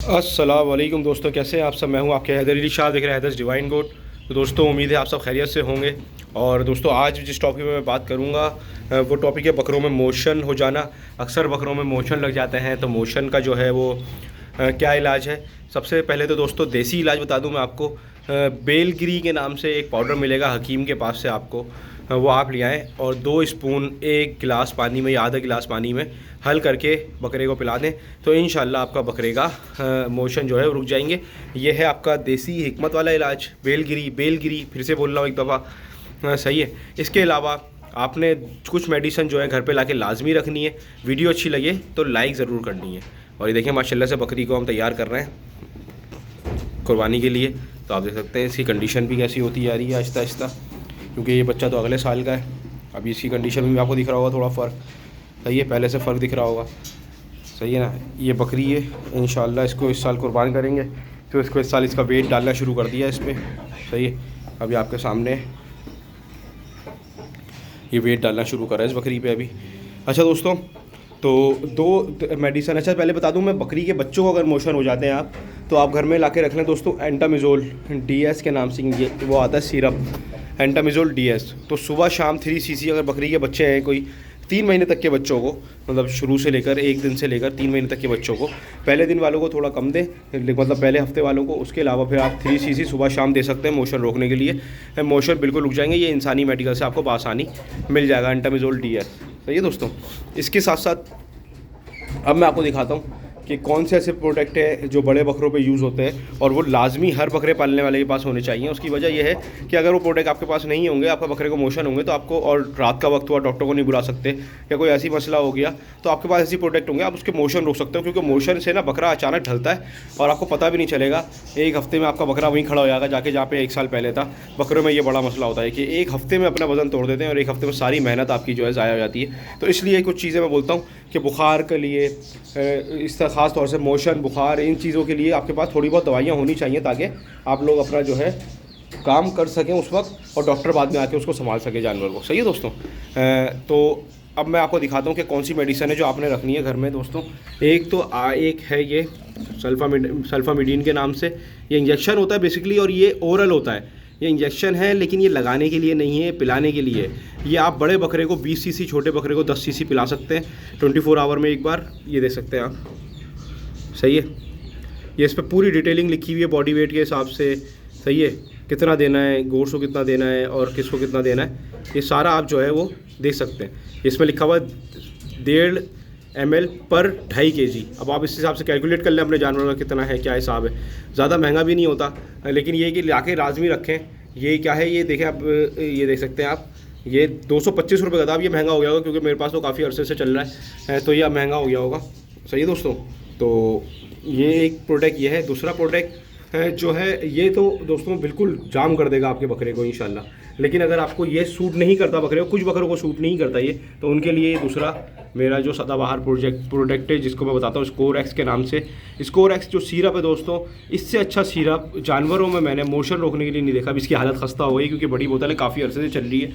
अस्सलाम वालेकुम दोस्तों, कैसे हैं आप सब। मैं हूं आपके हैदर अली शाह, देख रहे हैं हैदर्स डिवाइन गोड। तो दोस्तों उम्मीद है आप सब खैरियत से होंगे। और दोस्तों आज जिस टॉपिक में मैं बात करूंगा वो टॉपिक है बकरों में मोशन हो जाना। अक्सर बकरों में मोशन लग जाते हैं, तो मोशन का जो है वो क्या इलाज है। सबसे पहले तो दोस्तों देसी इलाज बता दूं मैं आपको। बेलगिरी के नाम से एक पाउडर मिलेगा हकीम के पास से आपको, वो आप ले आएँ और 2 स्पून 1 गिलास पानी में या आधा गिलास पानी में हल करके बकरे को पिला दें, तो इंशाल्लाह आपका बकरे का मोशन जो है रुक जाएंगे। ये है आपका देसी हिकमत वाला इलाज, बेलगिरी फिर से बोल रहा हूँ एक दफ़ा, सही है। इसके अलावा आपने कुछ मेडिसिन जो है घर पे लाके लाजमी रखनी है। वीडियो अच्छी लगे तो लाइक ज़रूर करनी है। और ये देखिए माशाल्लाह से बकरी को हम तैयार कर रहे हैं कुर्बानी के लिए। तो आप देख सकते हैं इसकी कंडीशन भी कैसी होती जा रही है आहिस्ता आहिस्ता, क्योंकि ये बच्चा तो अगले साल का है। अभी इसकी कंडीशन में भी आपको दिख रहा होगा थोड़ा फ़र्क, सही है, पहले से फ़र्क दिख रहा होगा, सही है ना। ये बकरी है, इंशाल्लाह इसको इस साल कुर्बान करेंगे, तो इसको इस साल इसका वेट डालना शुरू कर दिया इस पर, सही है। अभी आपके सामने ये वेट डालना शुरू करा है इस बकरी पे अभी। अच्छा दोस्तों, तो 2 मेडिसन, अच्छा पहले बता दूं मैं, बकरी के बच्चों को अगर मोशन हो जाते हैं आप, तो आप घर में ला के रख लें दोस्तों एंटामिज़ोल DS के नाम से ये वो आता है सिरप, एंटामिज़ोल DS। तो सुबह शाम 3 cc अगर बकरी के बच्चे हैं कोई 3 महीने तक के बच्चों को, मतलब शुरू से लेकर 1 दिन से लेकर 3 महीने तक के बच्चों को, पहले दिन वालों को थोड़ा कम दें, मतलब पहले हफ्ते वालों को। उसके अलावा फिर आप 3 cc सुबह शाम दे सकते हैं मोशन रोकने के लिए। मोशन बिल्कुल रुक जाएंगे। ये इंसानी मेडिकल से आपको बआसानी मिल जाएगा एंटामिज़ोल DS, सही है दोस्तों। इसके साथ साथ अब मैं आपको दिखाता हूँ कि कौन से ऐसे प्रोडक्ट है जो बड़े बकरों पे यूज़ होते हैं और वो लाजमी हर बकरे पालने वाले के पास होने चाहिए। उसकी वजह यह है कि अगर वो प्रोडक्ट आपके पास नहीं होंगे, आपका बकरे को मोशन होंगे, तो आपको, और रात का वक्त हुआ, डॉक्टर को नहीं बुला सकते या कोई ऐसी मसला हो गया, तो आपके पास ऐसी प्रोडक्ट होंगे, आप उसके मोशन रोक सकते हो। क्योंकि मोशन से ना बकरा अचानक ढलता है और आपको पता भी नहीं चलेगा। एक हफ्ते में आपका बकरा वहीं खड़ा हो जाएगा जाके जहाँ पे 1 साल पहले था। बकरों में ये बड़ा मसला होता है कि 1 हफ्ते में अपना वजन तोड़ देते हैं और 1 हफ्ते में सारी मेहनत आपकी जो है ज़ाया हो जाती है। तो इसलिए कुछ चीज़ें मैं बोलता हूँ कि बुखार के लिए, इस तरह ख़ास तौर से मोशन, बुखार, इन चीज़ों के लिए आपके पास थोड़ी बहुत दवाइयाँ होनी चाहिए, ताकि आप लोग अपना जो है काम कर सकें उस वक्त और डॉक्टर बाद में आके उसको संभाल सके जानवर को, सही है दोस्तों। तो अब मैं आपको दिखाता हूँ कि कौन सी मेडिसिन है जो आपने रखनी है घर में दोस्तों। एक है ये सल्फामिडीन के नाम से, ये इंजेक्शन होता है बेसिकली, और ये ओरल होता है। ये इंजेक्शन है लेकिन ये लगाने के लिए नहीं है, पिलाने के लिए। ये आप बड़े बकरे को 20 cc, छोटे बकरे को 10 cc पिला सकते हैं 24 आवर में एक बार। ये देख सकते हैं आप, सही है। ये इस पर पूरी डिटेलिंग लिखी हुई है बॉडी वेट के हिसाब से, सही है, कितना देना है, गोश्त को कितना देना है और किसको कितना देना है, ये सारा आप जो है वो देख सकते हैं। इसमें लिखा हुआ 1.5 ml पर 2.5 kg। अब आप इस हिसाब से कैलकुलेट कर लें अपने जानवर का कितना है, क्या हिसाब है। ज़्यादा महंगा भी नहीं होता, लेकिन ये कि ला के लाजमी रखें। ये क्या है, ये देखें आप, ये देख सकते हैं आप, ये 225 रुपये का था। अब ये महंगा हो गया होगा क्योंकि मेरे पास तो काफ़ी अरसे से चल रहा है, तो ये महंगा हो गया होगा, सही है दोस्तों। तो ये एक प्रोडक्ट ये है। दूसरा प्रोडक्ट जो है, ये तो दोस्तों बिल्कुल जाम कर देगा आपके बकरे को इंशाल्लाह। लेकिन अगर आपको ये सूट नहीं करता बकरे को, कुछ बकरों को सूट नहीं करता ये, तो उनके लिए दूसरा मेरा जो सदाबहार प्रोडक्ट है जिसको मैं बताता हूँ स्कोर-X के नाम से। स्कोर-X जो सिरप है दोस्तों, इससे अच्छा सिरप जानवरों में मैंने मोशन रोकने के लिए नहीं देखा। अब इसकी हालत खस्ता हो गई क्योंकि बड़ी बोतल है, काफ़ी अरसे से चल रही है।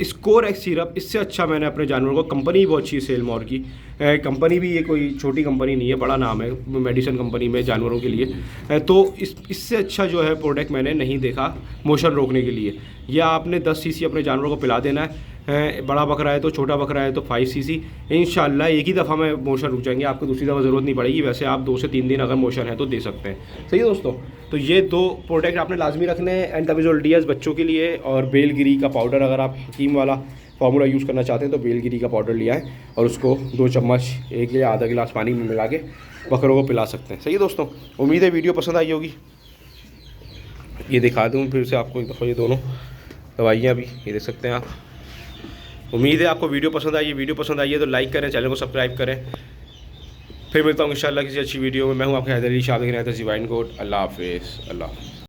स्कोर-X सिरप, इससे अच्छा मैंने अपने जानवर को, कंपनी बहुत अच्छी है सेलमोर की, कंपनी भी ये कोई छोटी कंपनी नहीं है, बड़ा नाम है मेडिसिन कंपनी में जानवरों के लिए। तो इससे अच्छा जो है प्रोडक्ट मैंने नहीं देखा मोशन रोकने के लिए। या आपने 10 cc अपने जानवर को पिला देना है, बड़ा बकरा है तो, छोटा बकरा है तो 5 cc। इंशाल्लाह एक ही दफ़ा में मोशन रुक जाएंगे, आपको दूसरी दफ़ा ज़रूरत नहीं पड़ेगी। वैसे आप 2 से 3 दिन अगर मोशन है तो दे सकते हैं, सही है दोस्तों। तो ये 2 प्रोडक्ट आपने लाजमी रखने हैं, एंटामिज़ोल DS बच्चों के लिए, और बेलगिरी का पाउडर। अगर आप हकीम वाला फार्मूला यूज़ करना चाहते हैं तो बेलगिरी का पाउडर लिया है और उसको 2 चम्मच 1 या आधा गिलास पानी में मिला के बकरों को पिला सकते हैं, सही है दोस्तों। उम्मीद है वीडियो पसंद आई होगी। ये दिखा दूँ फिर से आपको एक दफ़ा, ये दोनों दवाइयाँ भी ये देख सकते हैं आप। उम्मीद है आपको वीडियो पसंद आई है। वीडियो पसंद आई है तो लाइक करें, चैनल को सब्सक्राइब करें। फिर मिलता हूँ इंशाल्लाह किसी अच्छी वीडियो में। मैं हूँ आपके हैदर अली शाह, देख रहे हैं हैदर्स डिवाइन गोड। अल्लाह हाफिज़। अल्लाह।